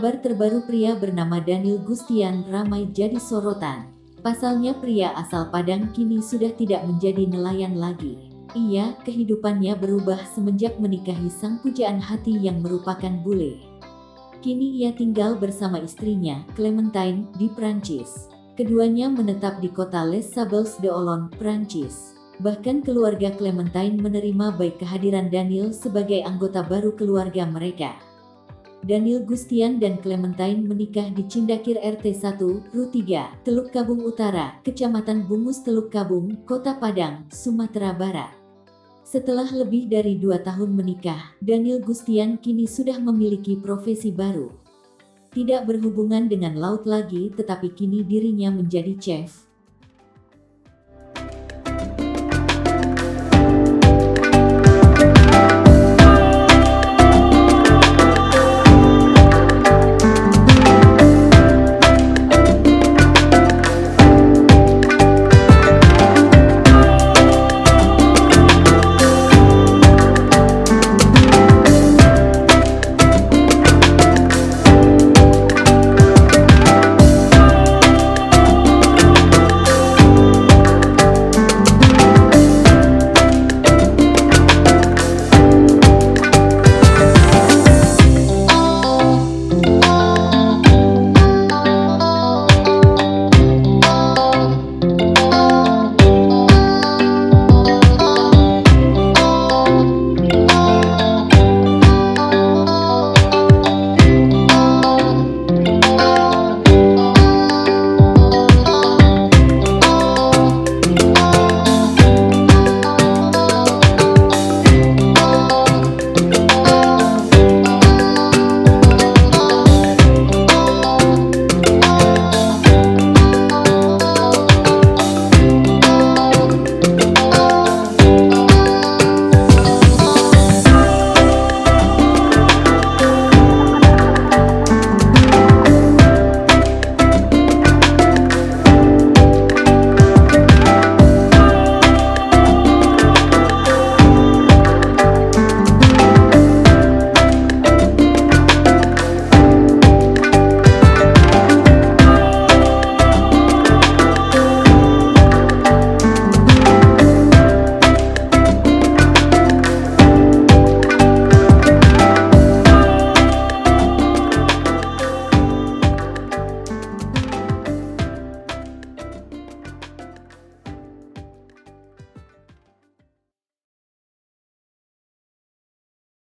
Kabar terbaru pria bernama Daniel Gustian ramai jadi sorotan. Pasalnya pria asal Padang kini sudah tidak menjadi nelayan lagi. Kehidupannya berubah semenjak menikahi sang pujaan hati yang merupakan bule. Kini ia tinggal bersama istrinya, Clementine, di Prancis. Keduanya menetap di kota Les Sables d'Olonne, Prancis. Bahkan keluarga Clementine menerima baik kehadiran Daniel sebagai anggota baru keluarga mereka. Daniel Gustian dan Clementine menikah di Cindakir RT 1, RU 3, Teluk Kabung Utara, Kecamatan Bungus Teluk Kabung, Kota Padang, Sumatera Barat. Setelah lebih dari 2 tahun menikah, Daniel Gustian kini sudah memiliki profesi baru. Tidak berhubungan dengan laut lagi, tetapi kini dirinya menjadi chef.